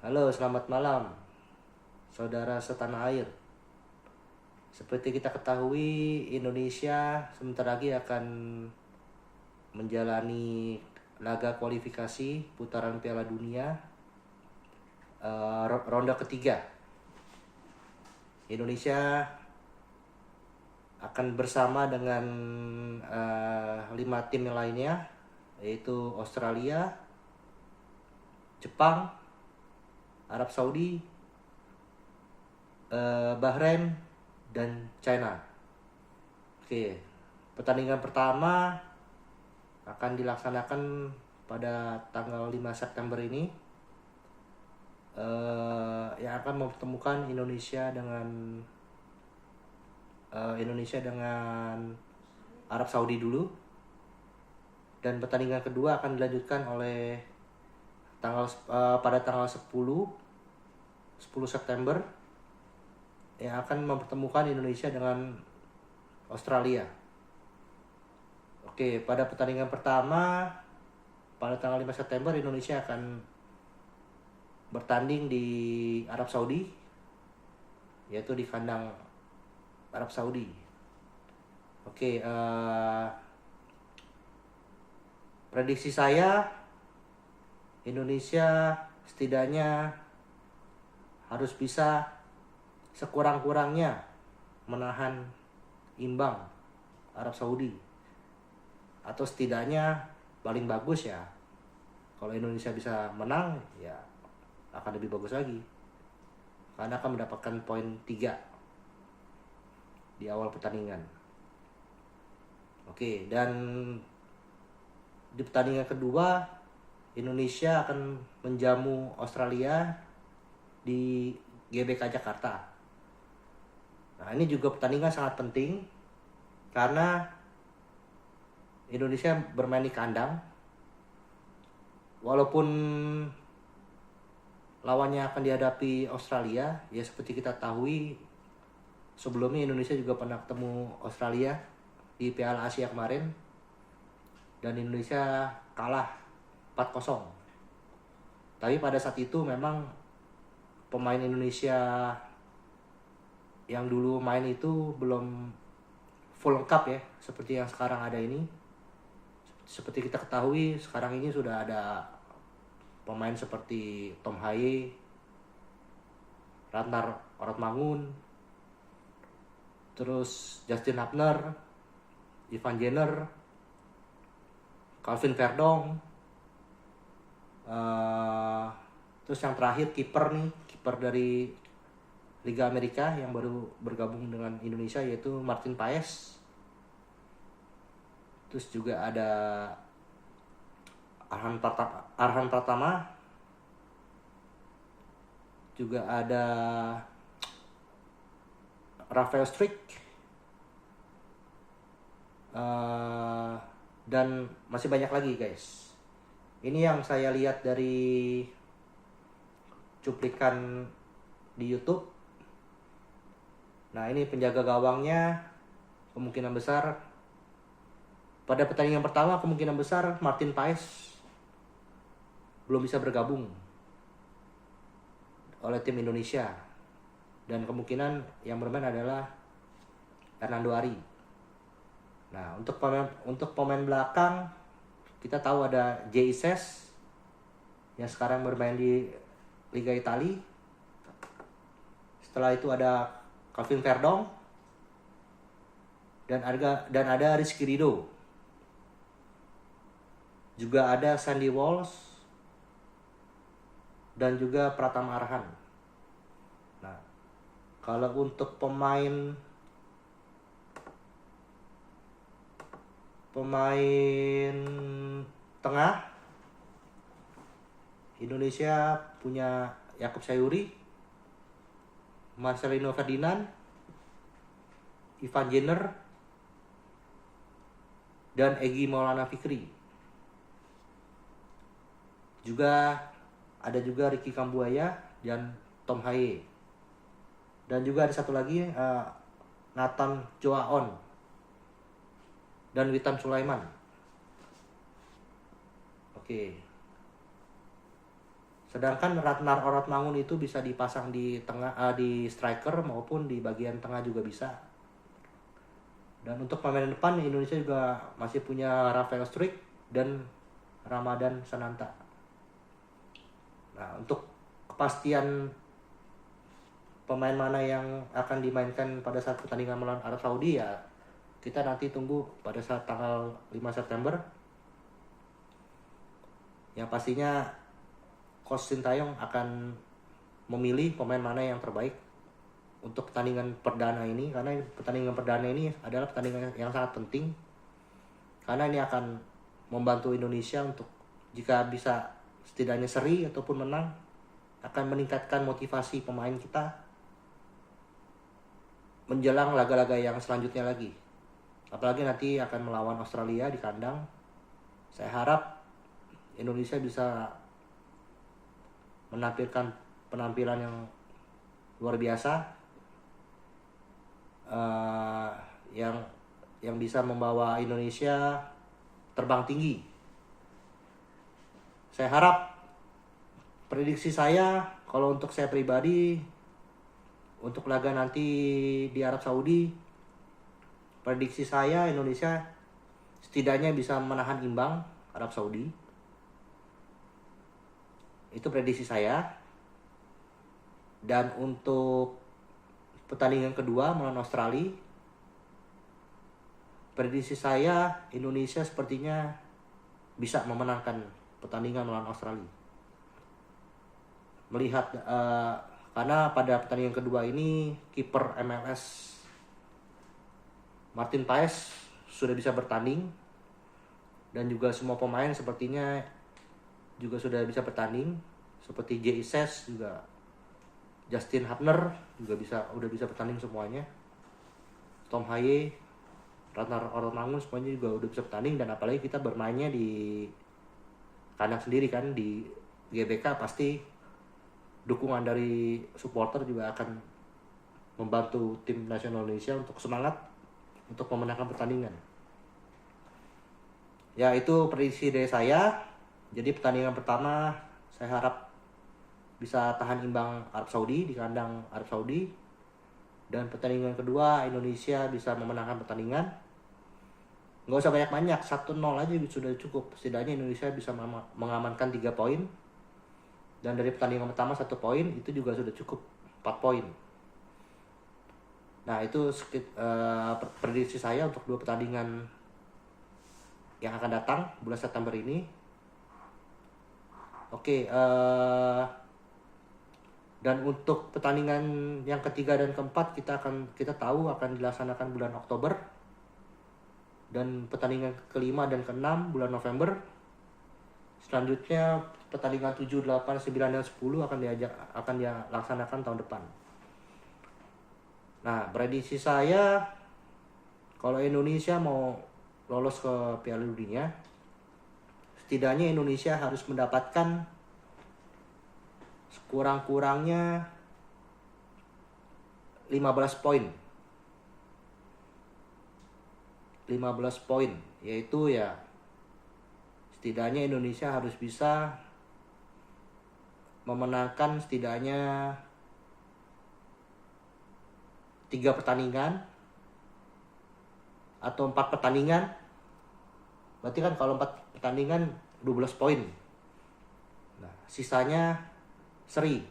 Halo, selamat malam, saudara setanah air. Seperti kita ketahui, Indonesia sebentar lagi akan menjalani laga kualifikasi putaran Piala Dunia ronde ketiga. Indonesia akan bersama dengan 5 tim lainnya, yaitu Australia, Jepang, Arab Saudi, Bahrain, dan China. Oke, pertandingan pertama akan dilaksanakan pada tanggal 5 September ini, yang akan mempertemukan Indonesia dengan Arab Saudi dulu, dan pertandingan kedua akan dilanjutkan oleh pada tanggal 10 September yang akan mempertemukan Indonesia dengan Australia. Oke, pada pertandingan pertama pada tanggal 5 September Indonesia akan bertanding di Arab Saudi, yaitu di kandang Arab Saudi. Oke, prediksi saya Indonesia setidaknya harus bisa sekurang-kurangnya menahan imbang Arab Saudi, atau setidaknya paling bagus ya kalau Indonesia bisa menang ya akan lebih bagus lagi, karena akan mendapatkan poin 3 di awal pertandingan. Oke, dan di pertandingan kedua Indonesia akan menjamu Australia di GBK Jakarta. Nah, ini juga pertandingan sangat penting karena Indonesia bermain di kandang. Walaupun lawannya akan dihadapi Australia, ya seperti kita tahu sebelumnya Indonesia juga pernah ketemu Australia di Piala Asia kemarin, dan Indonesia kalah 4-0. Tapi pada saat itu memang pemain Indonesia yang dulu main itu belum full lengkap ya, seperti yang sekarang ada ini. Seperti kita ketahui, sekarang ini sudah ada pemain seperti Tom Haye, Ratnar Oratmangun, terus Justin Hapner, Ivan Jenner, Calvin Verdong, terus yang terakhir kiper dari Liga Amerika yang baru bergabung dengan Indonesia, yaitu Martin Paes. Terus juga ada Arhan Pratama, juga ada Rafael Struijk, dan masih banyak lagi guys. Ini yang saya lihat dari cuplikan di YouTube. Nah, ini penjaga gawangnya kemungkinan besar pada pertandingan pertama, kemungkinan besar Martin Paes belum bisa bergabung oleh tim Indonesia, dan kemungkinan yang bermain adalah Hernando Ari. Nah, untuk pemain belakang kita tahu ada Jay Ises yang sekarang bermain di Liga Italia. Setelah itu ada Calvin Verdong dan ada Rizky Ridho. Juga ada Sandy Walsh dan juga Pratama Arhan. Nah, kalau untuk pemain tengah, Indonesia punya Yakub Sayuri, Marcelino Ferdinand, Ivan Jenner, dan Egy Maulana Fikri. Ada juga Ricky Kambuaya dan Tom Haye. Dan juga ada satu lagi Nathan Joaon dan Witan Sulaiman. Oke. Sedangkan Ratnar Orotmangun itu bisa dipasang di tengah, di striker maupun di bagian tengah juga bisa. Dan untuk pemain depan Indonesia juga masih punya Rafael Struijk dan Ramadan Sananta. Nah, untuk kepastian pemain mana yang akan dimainkan pada saat pertandingan melawan Arab Saudi ya kita nanti tunggu pada saat tanggal 5 September. Yang pastinya Coach Sintayong akan memilih pemain mana yang terbaik untuk pertandingan perdana ini, karena pertandingan perdana ini adalah pertandingan yang sangat penting karena ini akan membantu Indonesia untuk jika bisa setidaknya seri ataupun menang akan meningkatkan motivasi pemain kita menjelang laga-laga yang selanjutnya lagi. Apalagi nanti akan melawan Australia di kandang. Saya harap Indonesia bisa menampilkan penampilan yang luar biasa, yang bisa membawa Indonesia terbang tinggi. Saya harap, prediksi saya kalau untuk saya pribadi untuk laga nanti di Arab Saudi, prediksi saya Indonesia setidaknya bisa menahan imbang Arab Saudi. Itu prediksi saya. Dan untuk pertandingan kedua melawan Australia, prediksi saya Indonesia sepertinya bisa memenangkan pertandingan melawan Australia. Melihat karena pada pertandingan kedua ini kiper MLS Martin Paes sudah bisa bertanding dan juga semua pemain sepertinya juga sudah bisa bertanding, seperti J. Ises juga, Justin Hubner juga udah bisa bertanding semuanya. Tom Haye, Ratnar Orotmangun semuanya juga udah bisa bertanding, dan apalagi kita bermainnya di kandang sendiri kan, di GBK, pasti dukungan dari supporter juga akan membantu tim nasional Indonesia untuk semangat untuk memenangkan pertandingan. Ya, itu prediksi dari saya. Jadi pertandingan pertama saya harap bisa tahan imbang Arab Saudi di kandang Arab Saudi, dan pertandingan kedua Indonesia bisa memenangkan pertandingan. Nggak usah banyak-banyak, 1-0 aja sudah cukup. Setidaknya Indonesia bisa mengamankan 3 poin, dan dari pertandingan pertama 1 poin itu juga sudah cukup, 4 poin. Nah, itu prediksi saya untuk 2 pertandingan yang akan datang bulan September ini. Oke, dan untuk pertandingan yang ketiga dan keempat kita tahu akan dilaksanakan bulan Oktober, dan pertandingan kelima dan keenam bulan November. Selanjutnya pertandingan 7, 8, 9, dan 10 akan dilaksanakan tahun depan. Nah, prediksi saya kalau Indonesia mau lolos ke Piala Dunia, setidaknya Indonesia harus mendapatkan sekurang-kurangnya 15 poin. 15 poin, yaitu ya setidaknya Indonesia harus bisa memenangkan setidaknya 3 pertandingan atau 4 pertandingan. Berarti kan kalau 4 pertandingan 12 poin. Nah, sisanya seri.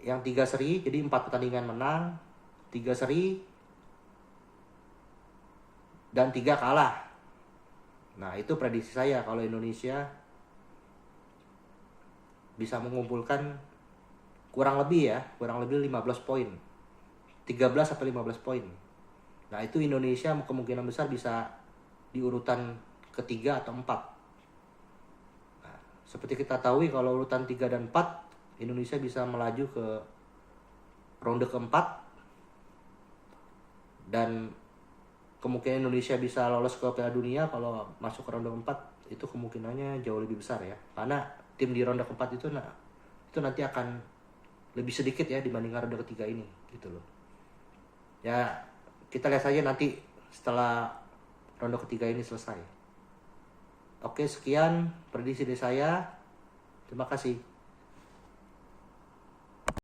Yang 3 seri, jadi 4 pertandingan menang, 3 seri, dan 3 kalah. Nah, itu prediksi saya kalau Indonesia bisa mengumpulkan kurang lebih 15 poin. 13 sampai 15 poin. Nah, itu Indonesia kemungkinan besar bisa di urutan ketiga atau 4. Nah, seperti kita tahu kalau urutan 3 dan 4, Indonesia bisa melaju ke ronde keempat, dan kemungkinan Indonesia bisa lolos ke Piala Dunia kalau masuk ke ronde keempat itu kemungkinannya jauh lebih besar ya, karena tim di ronde keempat itu nanti akan lebih sedikit ya dibandingkan ronde ketiga ini gitu loh. Ya, kita lihat saja nanti setelah ronde ketiga ini selesai. Oke, sekian prediksi dari saya. Terima kasih.